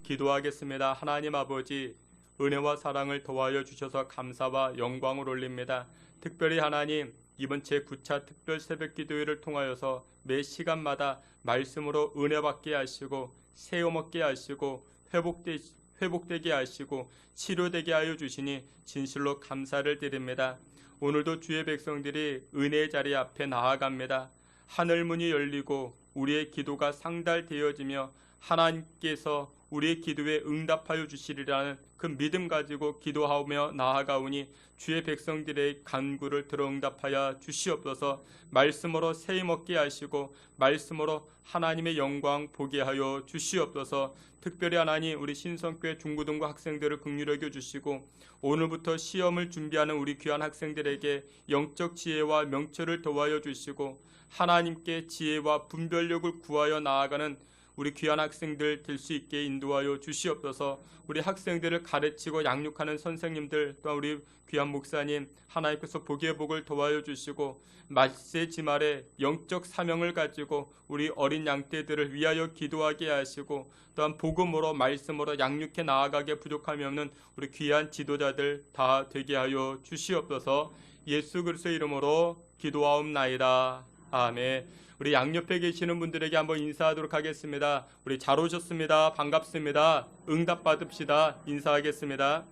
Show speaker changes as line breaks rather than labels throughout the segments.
기도하겠습니다. 하나님 아버지, 은혜와 사랑을 더하여 주셔서 감사와 영광을 올립니다. 특별히 하나님, 이번 제9차 특별 새벽 기도회를 통하여서 매 시간마다 말씀으로 은혜 받게 하시고 새움 얻게 하시고 회복되게 하시고 치료되게 하여 주시니 진실로 감사를 드립니다. 오늘도 주의 백성들이 은혜의 자리 앞에 나아갑니다. 하늘 문이 열리고 우리의 기도가 상달되어지며 하나님께서 우리의 기도에 응답하여 주시리라는 그 믿음 가지고 기도하며 나아가오니 주의 백성들의 간구를 들어 응답하여 주시옵소서. 말씀으로 세임 얻게 하시고 말씀으로 하나님의 영광 보게 하여 주시옵소서. 특별히 하나님, 우리 신성교회 중고등부 학생들을 긍휼히 여겨 주시고 오늘부터 시험을 준비하는 우리 귀한 학생들에게 영적 지혜와 명철을 더하여 주시고 하나님께 지혜와 분별력을 구하여 나아가는 우리 귀한 학생들 될 수 있게 인도하여 주시옵소서. 우리 학생들을 가르치고 양육하는 선생님들, 또 우리 귀한 목사님, 하나님께서 복의 복을 더하여 주시고 말세 지말에 영적 사명을 가지고 우리 어린 양떼들을 위하여 기도하게 하시고 또한 복음으로 말씀으로 양육해 나아가게 부족함이 없는 우리 귀한 지도자들 다 되게 하여 주시옵소서. 예수 그리스도의 이름으로 기도하옵나이다. 아멘. 우리 양옆에 계시는 분들에게 한번 인사하도록 하겠습니다. 우리 잘 오셨습니다. 반갑습니다. 응답 받읍시다. 인사하겠습니다.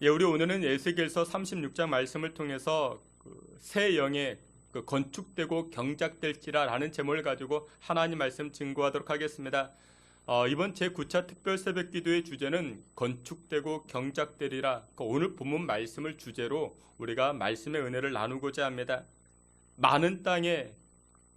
우리 오늘은 에스겔서 36장 말씀을 통해서 새 영의 건축되고 경작될지라 라는 제목을 가지고 하나님 말씀 증거하도록 하겠습니다. 이번 제9차 특별 새벽 기도의 주제는 건축되고 경작되리라. 오늘 본문 말씀을 주제로 우리가 말씀의 은혜를 나누고자 합니다. 많은 땅에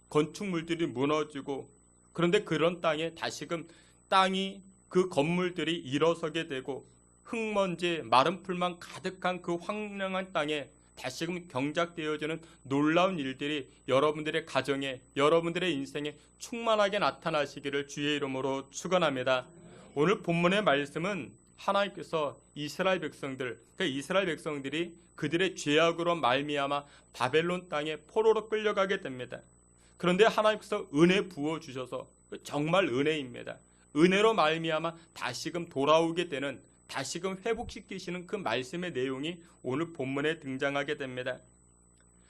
건축물들이 무너지고 그런데 그런 땅에 다시금 땅이 그 건물들이 일어서게 되고 흙먼지 마른 풀만 가득한 그 황량한 땅에 다시금 경작되어지는 놀라운 일들이 여러분들의 가정에 여러분들의 인생에 충만하게 나타나시기를 주의 이름으로 축원합니다. 오늘 본문의 말씀은 하나님께서 이스라엘 백성들, 그 이스라엘 백성들이 그들의 죄악으로 말미암아 바벨론 땅에 포로로 끌려가게 됩니다. 그런데 하나님께서 은혜 부어주셔서 정말 은혜입니다. 은혜로 말미암아 다시금 돌아오게 되는, 다시금 회복시키시는 그 말씀의 내용이 오늘 본문에 등장하게 됩니다.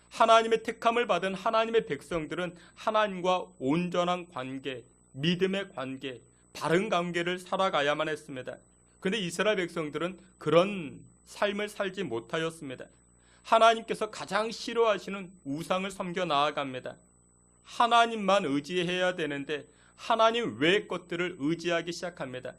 하나님의 택함을 받은 하나님의 백성들은 하나님과 온전한 관계, 믿음의 관계, 바른 관계를 살아가야만 했습니다. 그런데 이스라엘 백성들은 그런 삶을 살지 못하였습니다. 하나님께서 가장 싫어하시는 우상을 섬겨 나아갑니다. 하나님만 의지해야 되는데 하나님 외의 것들을 의지하기 시작합니다.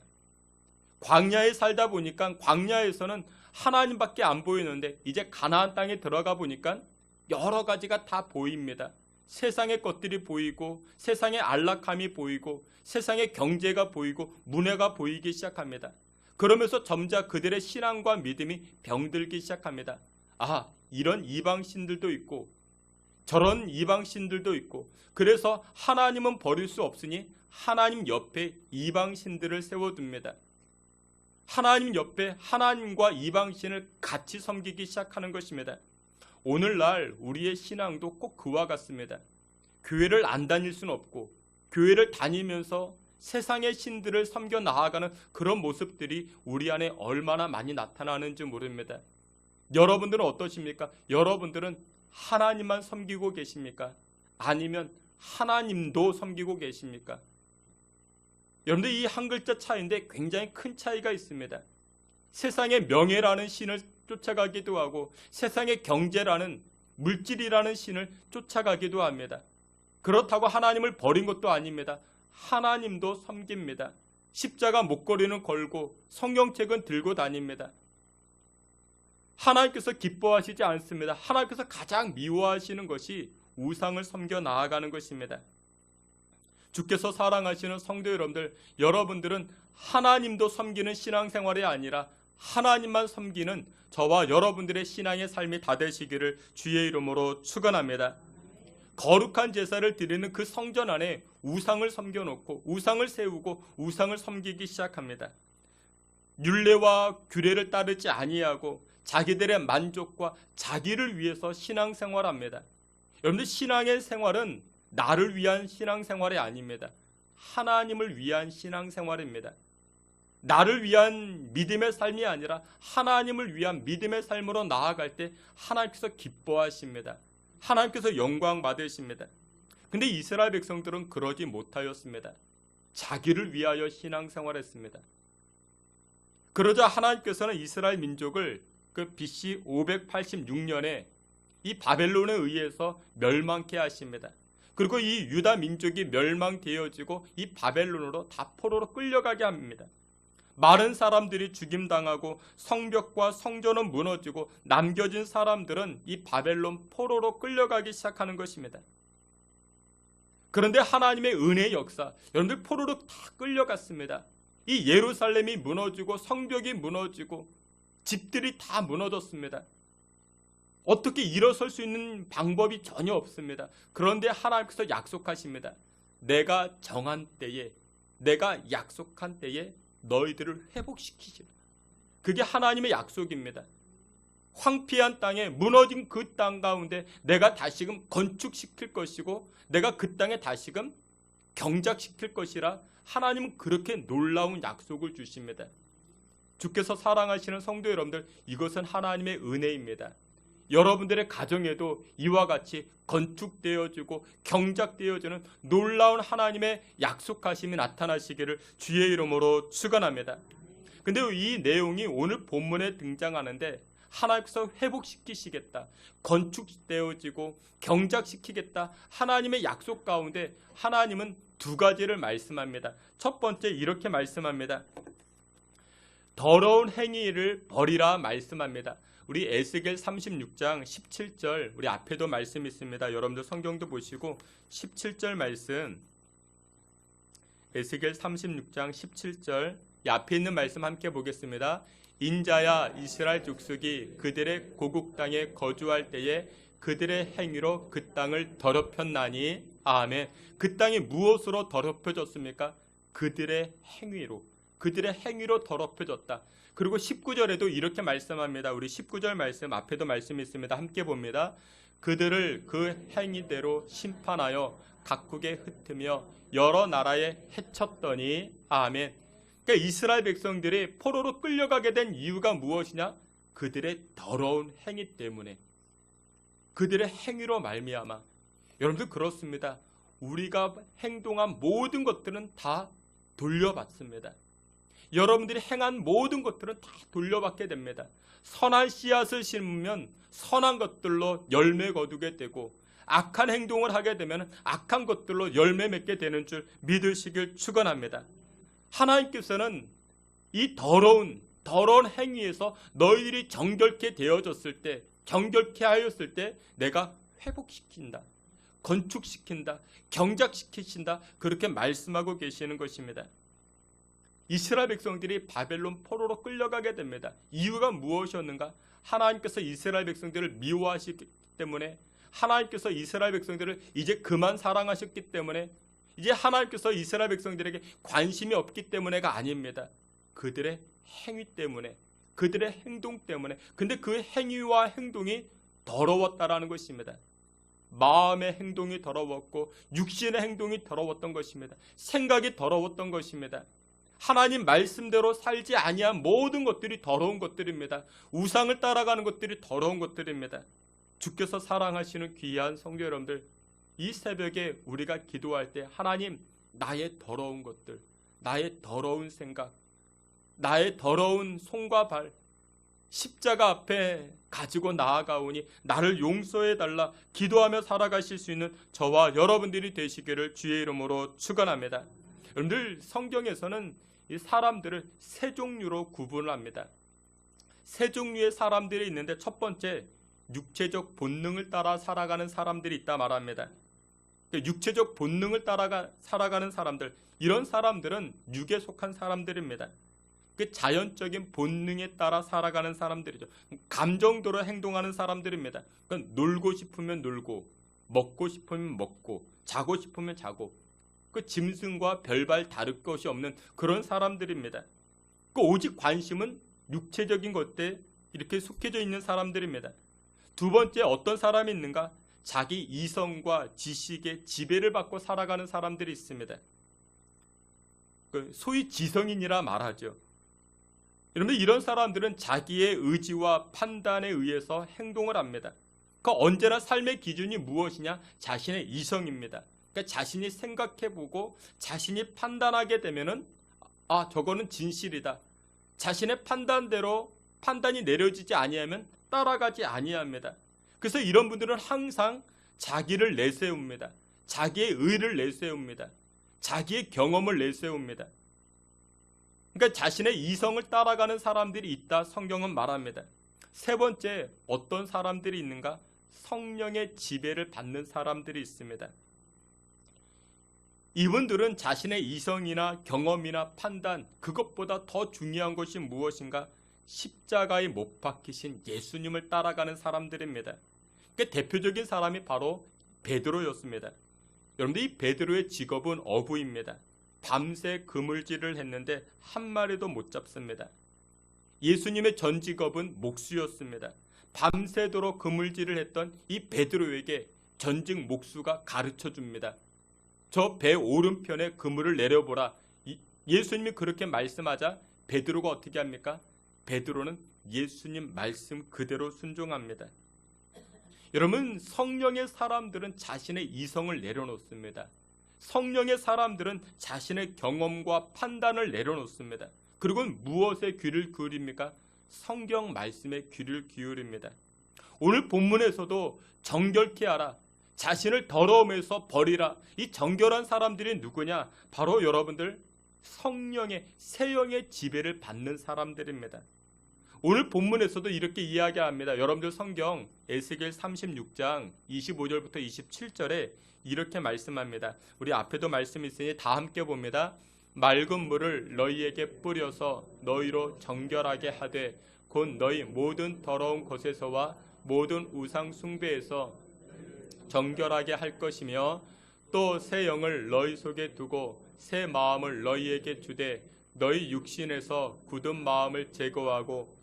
광야에 살다 보니까 광야에서는 하나님밖에 안 보이는데 이제 가나안 땅에 들어가 보니까 여러 가지가 다 보입니다. 세상의 것들이 보이고 세상의 안락함이 보이고 세상의 경제가 보이고 문화가 보이기 시작합니다. 그러면서 점차 그들의 신앙과 믿음이 병들기 시작합니다. 이런 이방신들도 있고 저런 이방신들도 있고, 그래서 하나님은 버릴 수 없으니 하나님 옆에 이방신들을 세워둡니다. 하나님 옆에 하나님과 이방신을 같이 섬기기 시작하는 것입니다. 오늘날 우리의 신앙도 꼭 그와 같습니다. 교회를 안 다닐 수는 없고 교회를 다니면서 세상의 신들을 섬겨 나아가는 그런 모습들이 우리 안에 얼마나 많이 나타나는지 모릅니다. 여러분들은 어떠십니까? 여러분들은 하나님만 섬기고 계십니까? 아니면 하나님도 섬기고 계십니까? 여러분들, 이 한 글자 차이인데 굉장히 큰 차이가 있습니다. 세상의 명예라는 신을 쫓아가기도 하고 세상의 경제라는, 물질이라는 신을 쫓아가기도 합니다. 그렇다고 하나님을 버린 것도 아닙니다. 하나님도 섬깁니다. 십자가 목걸이는 걸고 성경책은 들고 다닙니다. 하나님께서 기뻐하시지 않습니다. 하나님께서 가장 미워하시는 것이 우상을 섬겨 나아가는 것입니다. 주께서 사랑하시는 성도 여러분들, 여러분들은 하나님도 섬기는 신앙생활이 아니라 하나님만 섬기는 저와 여러분들의 신앙의 삶이 다 되시기를 주의 이름으로 축원합니다. 거룩한 제사를 드리는 그 성전 안에 우상을 섬겨놓고 우상을 세우고 우상을 섬기기 시작합니다. 율례와 규례를 따르지 아니하고 자기들의 만족과 자기를 위해서 신앙생활합니다. 여러분들, 신앙의 생활은 나를 위한 신앙생활이 아닙니다. 하나님을 위한 신앙생활입니다. 나를 위한 믿음의 삶이 아니라 하나님을 위한 믿음의 삶으로 나아갈 때 하나님께서 기뻐하십니다. 하나님께서 영광 받으십니다. 근데 이스라엘 백성들은 그러지 못하였습니다. 자기를 위하여 신앙생활했습니다. 그러자 하나님께서는 이스라엘 민족을 그 BC 586년에 이 바벨론에 의해서 멸망케 하십니다. 그리고 이 유다 민족이 멸망되어지고 이 바벨론으로 다 포로로 끌려가게 합니다. 많은 사람들이 죽임당하고 성벽과 성전은 무너지고 남겨진 사람들은 이 바벨론 포로로 끌려가기 시작하는 것입니다. 그런데 하나님의 은혜의 역사, 여러분들 포로로 다 끌려갔습니다. 이 예루살렘이 무너지고 성벽이 무너지고 집들이 다 무너졌습니다. 어떻게 일어설 수 있는 방법이 전혀 없습니다. 그런데 하나님께서 약속하십니다. 내가 정한 때에, 내가 약속한 때에 너희들을 회복시키시라. 그게 하나님의 약속입니다. 황폐한 땅에, 무너진 그 땅 가운데 내가 다시금 건축시킬 것이고 내가 그 땅에 다시금 경작시킬 것이라 하나님은 그렇게 놀라운 약속을 주십니다. 주께서 사랑하시는 성도 여러분들, 이것은 하나님의 은혜입니다. 여러분들의 가정에도 이와 같이 건축되어지고 경작되어지는 놀라운 하나님의 약속하심이 나타나시기를 주의 이름으로 축원합니다. 근데 이 내용이 오늘 본문에 등장하는데 하나님께서 회복시키시겠다, 건축되어지고 경작시키겠다, 하나님의 약속 가운데 하나님은 두 가지를 말씀합니다. 첫 번째 이렇게 말씀합니다. 더러운 행위를 버리라 말씀합니다. 우리 에스겔 36장 17절, 우리 앞에도 말씀 있습니다. 여러분들 성경도 보시고 17절 말씀, 에스겔 36장 17절, 이 앞에 있는 말씀 함께 보겠습니다. 인자야 이스라엘 족속이 그들의 고국 땅에 거주할 때에 그들의 행위로 그 땅을 더럽혔나니. 아멘. 그 땅이 무엇으로 더럽혀졌습니까? 그들의 행위로, 그들의 행위로 더럽혀졌다. 그리고 19절에도 이렇게 말씀합니다. 우리 19절 말씀 앞에도 말씀이 있습니다. 함께 봅니다. 그들을 그 행위대로 심판하여 각국에 흩으며 여러 나라에 해쳤더니. 아멘. 그러니까 이스라엘 백성들이 포로로 끌려가게 된 이유가 무엇이냐? 그들의 더러운 행위 때문에, 그들의 행위로 말미암아. 여러분들 그렇습니다. 우리가 행동한 모든 것들은 다 돌려받습니다. 여러분들이 행한 모든 것들은 다 돌려받게 됩니다. 선한 씨앗을 심으면 선한 것들로 열매 거두게 되고 악한 행동을 하게 되면 악한 것들로 열매 맺게 되는 줄 믿으시길 축원합니다. 하나님께서는 이 더러운 행위에서 너희들이 정결케 되어졌을 때, 정결케 하였을 때 내가 회복시킨다, 건축시킨다, 경작시키신다, 그렇게 말씀하고 계시는 것입니다. 이스라엘 백성들이 바벨론 포로로 끌려가게 됩니다. 이유가 무엇이었는가? 하나님께서 이스라엘 백성들을 미워하시기 때문에, 하나님께서 이스라엘 백성들을 이제 그만 사랑하셨기 때문에, 이제 하나님께서 이스라엘 백성들에게 관심이 없기 때문에가 아닙니다. 그들의 행위 때문에, 그들의 행동 때문에. 근데 그 행위와 행동이 더러웠다라는 것입니다. 마음의 행동이 더러웠고 육신의 행동이 더러웠던 것입니다. 생각이 더러웠던 것입니다. 하나님 말씀대로 살지 아니한 모든 것들이 더러운 것들입니다. 우상을 따라가는 것들이 더러운 것들입니다. 주께서 사랑하시는 귀한 성도 여러분들, 이 새벽에 우리가 기도할 때 하나님, 나의 더러운 것들, 나의 더러운 생각, 나의 더러운 손과 발 십자가 앞에 가지고 나아가오니 나를 용서해달라 기도하며 살아가실 수 있는 저와 여러분들이 되시기를 주의 이름으로 축원합니다. 여러분들 성경에서는 이 사람들을 세 종류로 구분합니다. 세 종류의 사람들이 있는데 첫 번째, 육체적 본능을 따라 살아가는 사람들이 있다 말합니다. 육체적 본능을 따라 살아가는 사람들, 이런 사람들은 육에 속한 사람들입니다. 그 자연적인 본능에 따라 살아가는 사람들이죠. 감정대로 행동하는 사람들입니다. 그러니까 놀고 싶으면 놀고, 먹고 싶으면 먹고, 자고 싶으면 자고, 그 짐승과 별발 다를 것이 없는 그런 사람들입니다. 그 오직 관심은 육체적인 것에 이렇게 속해져 있는 사람들입니다. 두 번째, 어떤 사람이 있는가? 자기 이성과 지식의 지배를 받고 살아가는 사람들이 있습니다. 소위 지성인이라 말하죠. 여러분, 이런 사람들은 자기의 의지와 판단에 의해서 행동을 합니다. 언제나 삶의 기준이 무엇이냐? 자신의 이성입니다. 그러니까 자신이 생각해보고 자신이 판단하게 되면은 저거는 진실이다. 자신의 판단대로 판단이 내려지지 아니하면 따라가지 아니합니다. 그래서 이런 분들은 항상 자기를 내세웁니다. 자기의 의를 내세웁니다. 자기의 경험을 내세웁니다. 그러니까 자신의 이성을 따라가는 사람들이 있다, 성경은 말합니다. 세 번째, 어떤 사람들이 있는가? 성령의 지배를 받는 사람들이 있습니다. 이분들은 자신의 이성이나 경험이나 판단, 그것보다 더 중요한 것이 무엇인가? 십자가에 못 박히신 예수님을 따라가는 사람들입니다. 그러니까 대표적인 사람이 바로 베드로였습니다. 여러분들, 이 베드로의 직업은 어부입니다. 밤새 그물질을 했는데 한 마리도 못 잡습니다. 예수님의 전 직업은 목수였습니다. 밤새도록 그물질을 했던 이 베드로에게 전직 목수가 가르쳐줍니다. 저 배 오른편에 그물을 내려보라. 예수님이 그렇게 말씀하자 베드로가 어떻게 합니까? 베드로는 예수님 말씀 그대로 순종합니다. 여러분, 성령의 사람들은 자신의 이성을 내려놓습니다. 성령의 사람들은 자신의 경험과 판단을 내려놓습니다. 그리고 무엇에 귀를 기울입니까? 성경 말씀에 귀를 기울입니다. 오늘 본문에서도 정결케 하라, 자신을 더러움에서 버리라. 이 정결한 사람들이 누구냐? 바로 여러분들 성령의, 새 영의 지배를 받는 사람들입니다. 오늘 본문에서도 이렇게 이야기합니다. 여러분들 성경 에스겔 36장 25절부터 27절에 이렇게 말씀합니다. 우리 앞에도 말씀이 있으니 다 함께 봅니다. 맑은 물을 너희에게 뿌려서 너희로 정결하게 하되 곧 너희 모든 더러운 것에서와 모든 우상 숭배에서 정결하게 할 것이며 또 새 영을 너희 속에 두고 새 마음을 너희에게 주되 너희 육신에서 굳은 마음을 제거하고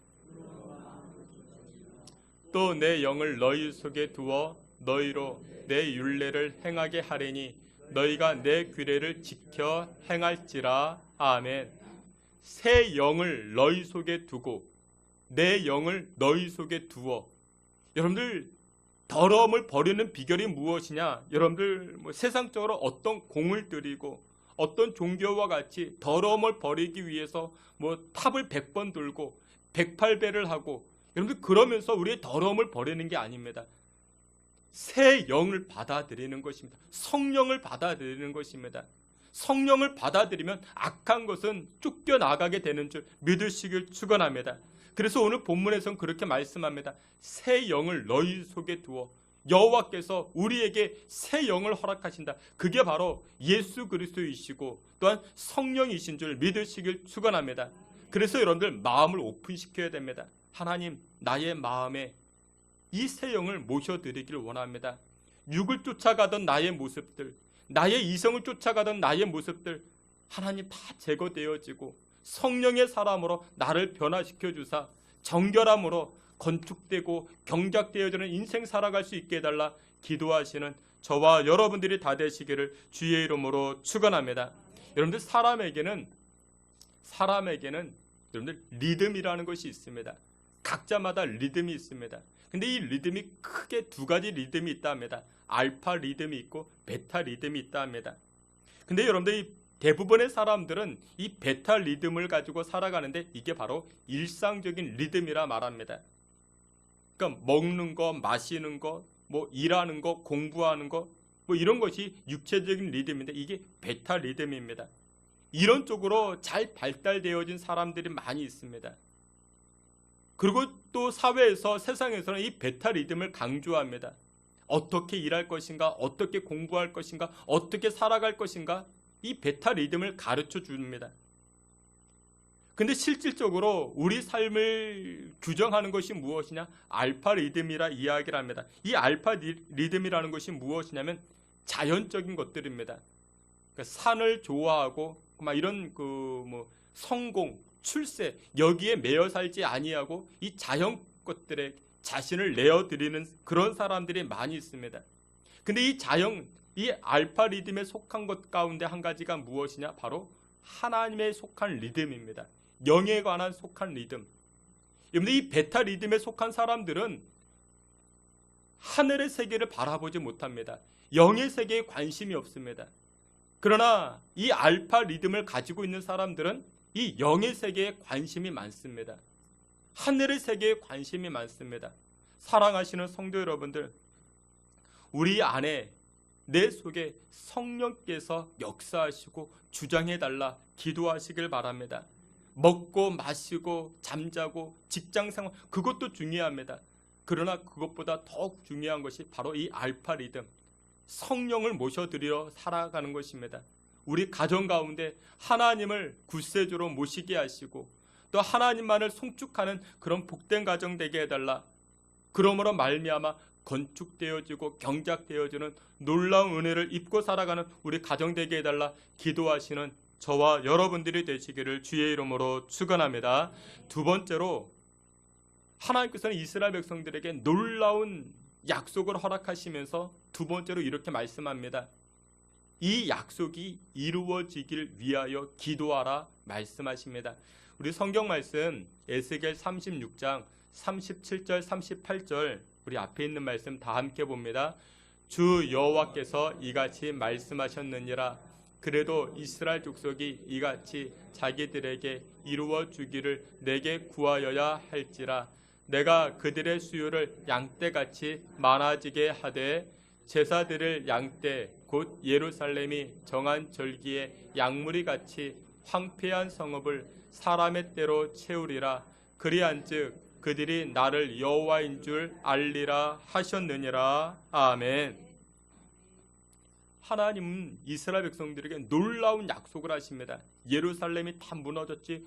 또 내 영을 너희 속에 두어 너희로 내 율례를 행하게 하리니 너희가 내 규례를 지켜 행할지라. 아멘. 새 영을 너희 속에 두고 내 영을 너희 속에 두어. 여러분들, 더러움을 버리는 비결이 무엇이냐? 여러분들 세상적으로 어떤 공을 들이고 어떤 종교와 같이 더러움을 버리기 위해서 탑을 100번 들고 108배를 하고, 여러분들 그러면서 우리의 더러움을 버리는 게 아닙니다. 새 영을 받아들이는 것입니다. 성령을 받아들이는 것입니다. 성령을 받아들이면 악한 것은 쫓겨나가게 되는 줄 믿으시길 축원합니다. 그래서 오늘 본문에서는 그렇게 말씀합니다. 새 영을 너희 속에 두어. 여호와께서 우리에게 새 영을 허락하신다. 그게 바로 예수 그리스도이시고 또한 성령이신 줄 믿으시길 축원합니다. 그래서 여러분들 마음을 오픈시켜야 됩니다. 하나님, 나의 마음에 이 새 영을 모셔드리길 원합니다. 육을 쫓아가던 나의 모습들, 나의 이성을 쫓아가던 나의 모습들, 하나님 다 제거되어지고 성령의 사람으로 나를 변화시켜 주사 정결함으로 건축되고 경작되어지는 인생 살아갈 수 있게 해달라 기도하시는 저와 여러분들이 다 되시기를 주의 이름으로 축원합니다. 여러분들, 사람에게는 여러분들 리듬이라는 것이 있습니다. 각자마다 리듬이 있습니다. 근데 이 리듬이 크게 두 가지 리듬이 있다 합니다. 알파 리듬이 있고 베타 리듬이 있다 합니다. 근데 여러분들, 대부분의 사람들은 이 베타 리듬을 가지고 살아가는데 이게 바로 일상적인 리듬이라 말합니다. 그러니까 먹는 거, 마시는 거, 일하는 거, 공부하는 거, 이런 것이 육체적인 리듬인데 이게 베타 리듬입니다. 이런 쪽으로 잘 발달되어진 사람들이 많이 있습니다. 그리고 또 사회에서, 세상에서는 이 베타 리듬을 강조합니다. 어떻게 일할 것인가, 어떻게 공부할 것인가, 어떻게 살아갈 것인가, 이 베타 리듬을 가르쳐 줍니다. 근데 실질적으로 우리 삶을 규정하는 것이 무엇이냐? 알파 리듬이라 이야기를 합니다. 이 알파 리듬이라는 것이 무엇이냐면 자연적인 것들입니다. 그러니까 산을 좋아하고 이런 성공, 출세, 여기에 매여 살지 아니하고 이 자연 것들에 자신을 내어드리는 그런 사람들이 많이 있습니다. 근데 이 알파 리듬에 속한 것 가운데 한 가지가 무엇이냐? 바로 하나님에 속한 리듬입니다. 영에 관한 속한 리듬. 여러분들 이 베타 리듬에 속한 사람들은 하늘의 세계를 바라보지 못합니다. 영의 세계에 관심이 없습니다. 그러나 이 알파 리듬을 가지고 있는 사람들은 이 영의 세계에 관심이 많습니다. 하늘의 세계에 관심이 많습니다. 사랑하시는 성도 여러분들, 우리 안에 내 속에 성령께서 역사하시고 주장해달라 기도하시길 바랍니다. 먹고 마시고 잠자고 직장생활, 그것도 중요합니다. 그러나 그것보다 더욱 중요한 것이 바로 이 알파 리듬, 성령을 모셔드리러 살아가는 것입니다. 우리 가정 가운데 하나님을 구세주로 모시게 하시고 또 하나님만을 송축하는 그런 복된 가정 되게 해달라. 그러므로 말미암아 건축되어지고 경작되어지는 놀라운 은혜를 입고 살아가는 우리 가정 되게 해달라 기도하시는 저와 여러분들이 되시기를 주의 이름으로 축원합니다. 두 번째로, 하나님께서는 이스라엘 백성들에게 놀라운 약속을 허락하시면서 두 번째로 이렇게 말씀합니다. 이 약속이 이루어지길 위하여 기도하라 말씀하십니다. 우리 성경 말씀 에스겔 36장 37절 38절 우리 앞에 있는 말씀 다 함께 봅니다. 주 여호와께서 이같이 말씀하셨느니라. 그래도 이스라엘 족속이 이같이 자기들에게 이루어 주기를 내게 구하여야 할지라. 내가 그들의 수요를 양떼같이 많아지게 하되 제사드릴 양떼 곧 예루살렘이 정한 절기에 양무리같이 황폐한 성읍을 사람의 때로 채우리라. 그리한즉 그들이 나를 여호와인 줄 알리라 하셨느니라. 아멘. 하나님은 이스라엘 백성들에게 놀라운 약속을 하십니다. 예루살렘이 다 무너졌지,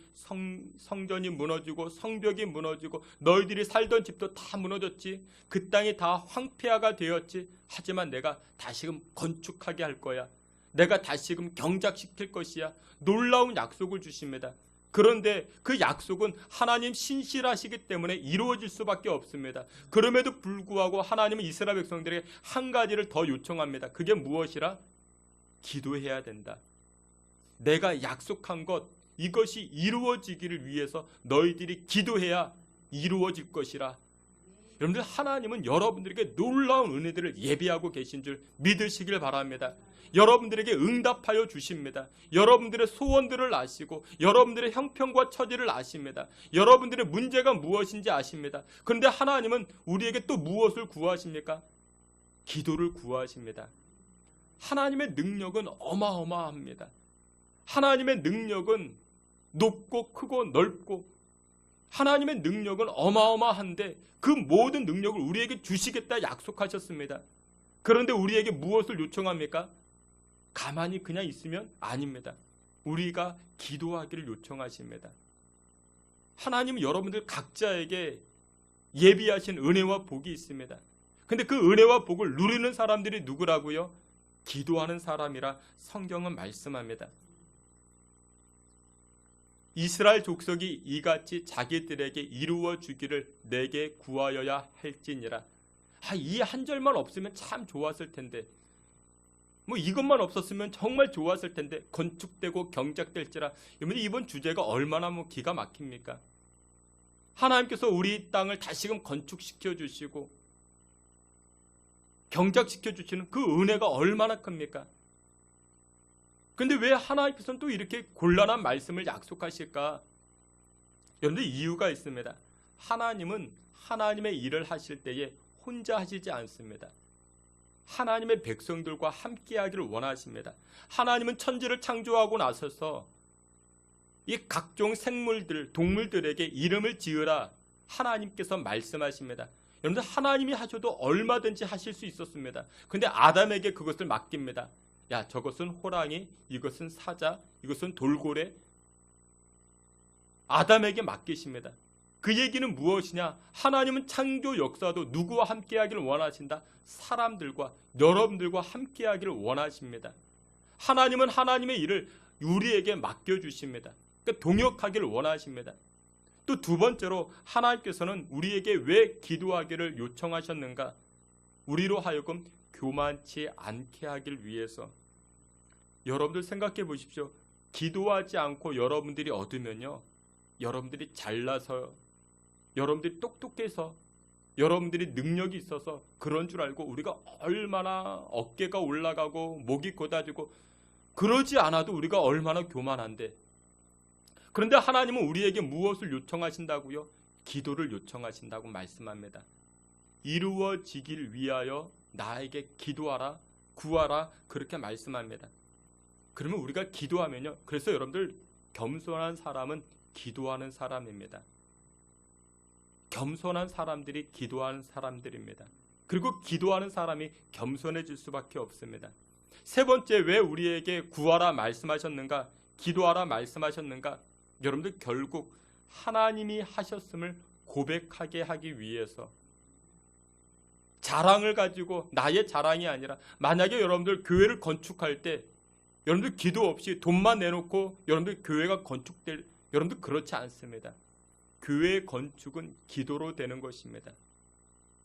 성전이 무너지고 성벽이 무너지고 너희들이 살던 집도 다 무너졌지, 그 땅이 다 황폐화가 되었지, 하지만 내가 다시금 건축하게 할 거야. 내가 다시금 경작시킬 것이야. 놀라운 약속을 주십니다. 그런데 그 약속은 하나님 신실하시기 때문에 이루어질 수밖에 없습니다. 그럼에도 불구하고 하나님은 이스라엘 백성들에게 한 가지를 더 요청합니다. 그게 무엇이라? 기도해야 된다. 내가 약속한 것, 이것이 이루어지기를 위해서 너희들이 기도해야 이루어질 것이라. 여러분들, 하나님은 여러분들에게 놀라운 은혜들을 예비하고 계신 줄 믿으시길 바랍니다. 여러분들에게 응답하여 주십니다. 여러분들의 소원들을 아시고 여러분들의 형편과 처지를 아십니다. 여러분들의 문제가 무엇인지 아십니다. 그런데 하나님은 우리에게 또 무엇을 구하십니까? 기도를 구하십니다. 하나님의 능력은 어마어마합니다. 하나님의 능력은 높고 크고 넓고 하나님의 능력은 어마어마한데 그 모든 능력을 우리에게 주시겠다 약속하셨습니다. 그런데 우리에게 무엇을 요청합니까? 가만히 그냥 있으면 아닙니다. 우리가 기도하기를 요청하십니다. 하나님은 여러분들 각자에게 예비하신 은혜와 복이 있습니다. 근데 그 은혜와 복을 누리는 사람들이 누구라고요? 기도하는 사람이라 성경은 말씀합니다. 이스라엘 족속이 이같이 자기들에게 이루어 주기를 내게 구하여야 할지니라. 이 한 절만 없으면 참 좋았을 텐데, 이것만 없었으면 정말 좋았을 텐데, 건축되고 경작될지라. 이번 주제가 얼마나 기가 막힙니까? 하나님께서 우리 땅을 다시금 건축시켜 주시고 경작시켜 주시는 그 은혜가 얼마나 큽니까? 근데 왜 하나님께서는 또 이렇게 곤란한 말씀을 약속하실까? 여러분들, 이유가 있습니다. 하나님은 하나님의 일을 하실 때에 혼자 하시지 않습니다. 하나님의 백성들과 함께 하기를 원하십니다. 하나님은 천지를 창조하고 나서서 이 각종 생물들, 동물들에게 이름을 지으라 하나님께서 말씀하십니다. 여러분들, 하나님이 하셔도 얼마든지 하실 수 있었습니다. 근데 아담에게 그것을 맡깁니다. 야, 저것은 호랑이, 이것은 사자, 이것은 돌고래. 아담에게 맡기십니다. 그 얘기는 무엇이냐? 하나님은 창조 역사도 누구와 함께 하기를 원하신다? 사람들과, 여러분들과 함께 하기를 원하십니다. 하나님은 하나님의 일을 우리에게 맡겨주십니다. 그러니까 동역하기를 원하십니다. 또 두 번째로, 하나님께서는 우리에게 왜 기도하기를 요청하셨는가? 우리로 하여금 교만치 않게 하길 위해서. 여러분들 생각해 보십시오. 기도하지 않고 여러분들이 얻으면요, 여러분들이 잘나서, 여러분들이 똑똑해서, 여러분들이 능력이 있어서 그런 줄 알고 우리가 얼마나 어깨가 올라가고 목이 곧아지고 그러지 않아도 우리가 얼마나 교만한데, 그런데 하나님은 우리에게 무엇을 요청하신다고요? 기도를 요청하신다고 말씀합니다. 이루어지길 위하여 나에게 기도하라, 구하라, 그렇게 말씀합니다. 그러면 우리가 기도하면요, 그래서 여러분들, 겸손한 사람은 기도하는 사람입니다. 겸손한 사람들이 기도하는 사람들입니다. 그리고 기도하는 사람이 겸손해질 수밖에 없습니다. 세 번째, 왜 우리에게 구하라 말씀하셨는가, 기도하라 말씀하셨는가? 여러분들, 결국 하나님이 하셨음을 고백하게 하기 위해서, 자랑을 가지고, 나의 자랑이 아니라, 만약에 여러분들 교회를 건축할 때 여러분들 기도 없이 돈만 내놓고 여러분들 교회가 건축될, 여러분들 그렇지 않습니다. 교회 건축은 기도로 되는 것입니다.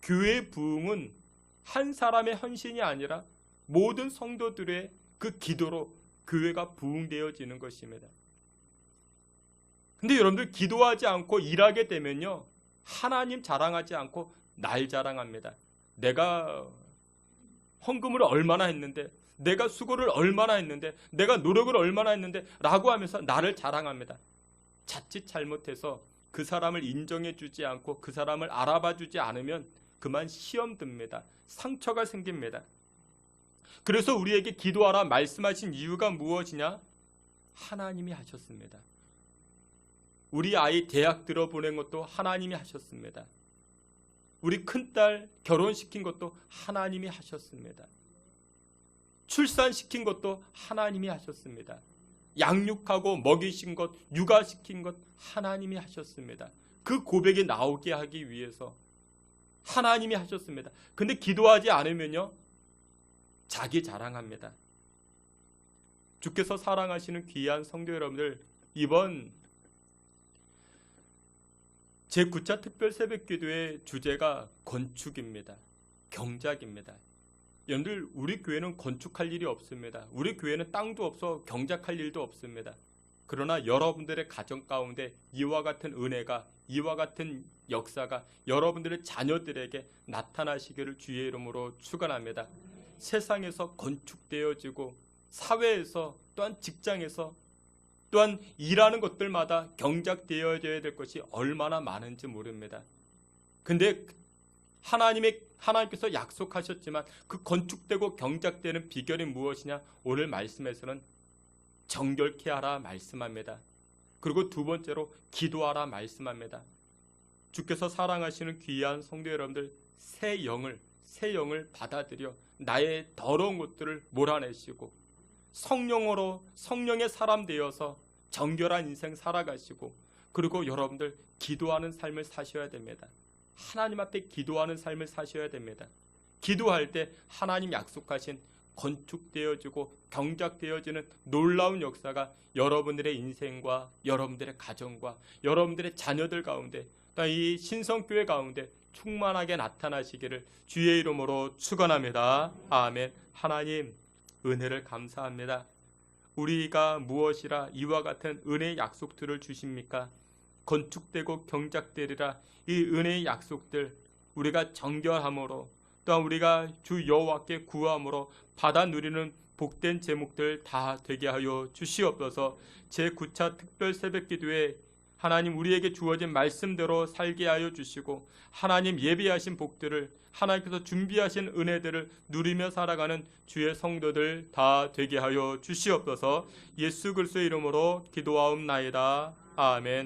교회 부흥은 한 사람의 헌신이 아니라 모든 성도들의 그 기도로 교회가 부흥되어지는 것입니다. 근데 여러분들 기도하지 않고 일하게 되면요, 하나님 자랑하지 않고 날 자랑합니다. 내가 헌금을 얼마나 했는데, 내가 수고를 얼마나 했는데, 내가 노력을 얼마나 했는데 라고 하면서 나를 자랑합니다. 자칫 잘못해서 그 사람을 인정해 주지 않고 그 사람을 알아봐 주지 않으면 그만 시험 듭니다. 상처가 생깁니다. 그래서 우리에게 기도하라 말씀하신 이유가 무엇이냐? 하나님이 하셨습니다. 우리 아이 대학 들어보낸 것도 하나님이 하셨습니다. 우리 큰딸 결혼시킨 것도 하나님이 하셨습니다. 출산시킨 것도 하나님이 하셨습니다. 양육하고 먹이신 것, 육아시킨 것 하나님이 하셨습니다. 그 고백이 나오게 하기 위해서 하나님이 하셨습니다. 근데 기도하지 않으면요, 자기 자랑합니다. 주께서 사랑하시는 귀한 성도 여러분들, 이번 제9차 특별 새벽기도의 주제가 건축입니다. 경작입니다. 여러분들, 우리 교회는 건축할 일이 없습니다. 우리 교회는 땅도 없어 경작할 일도 없습니다. 그러나 여러분들의 가정 가운데 이와 같은 은혜가, 이와 같은 역사가 여러분들의 자녀들에게 나타나시기를 주의 이름으로 축원합니다. 세상에서 건축되어지고, 사회에서, 또한 직장에서, 또한 일하는 것들마다 경작되어져야 될 것이 얼마나 많은지 모릅니다. 근데 하나님께서 약속하셨지만 그 건축되고 경작되는 비결이 무엇이냐? 오늘 말씀에서는 정결케 하라 말씀합니다. 그리고 두 번째로 기도하라 말씀합니다. 주께서 사랑하시는 귀한 성도 여러분들, 새 영을 받아들여 나의 더러운 것들을 몰아내시고 성령의 사람 되어서 정결한 인생 살아가시고, 그리고 여러분들 기도하는 삶을 사셔야 됩니다. 하나님 앞에 기도하는 삶을 사셔야 됩니다. 기도할 때 하나님 약속하신 건축되어지고 경작되어지는 놀라운 역사가 여러분들의 인생과 여러분들의 가정과 여러분들의 자녀들 가운데, 또 이 신성교회 가운데 충만하게 나타나시기를 주의 이름으로 축원합니다. 아멘. 하나님, 은혜를 감사합니다. 우리가 무엇이라 이와 같은 은혜의 약속들을 주십니까? 건축되고 경작되리라. 이 은혜의 약속들 우리가 정결함으로, 또한 우리가 주 여호와께 구함으로 받아 누리는 복된 제목들 다 되게 하여 주시옵소서. 제9차 특별 새벽기도에 하나님 우리에게 주어진 말씀대로 살게 하여 주시고, 하나님 예비하신 복들을, 하나님께서 준비하신 은혜들을 누리며 살아가는 주의 성도들 다 되게 하여 주시옵소서. 예수 그리스도의 이름으로 기도하옵나이다. 아멘.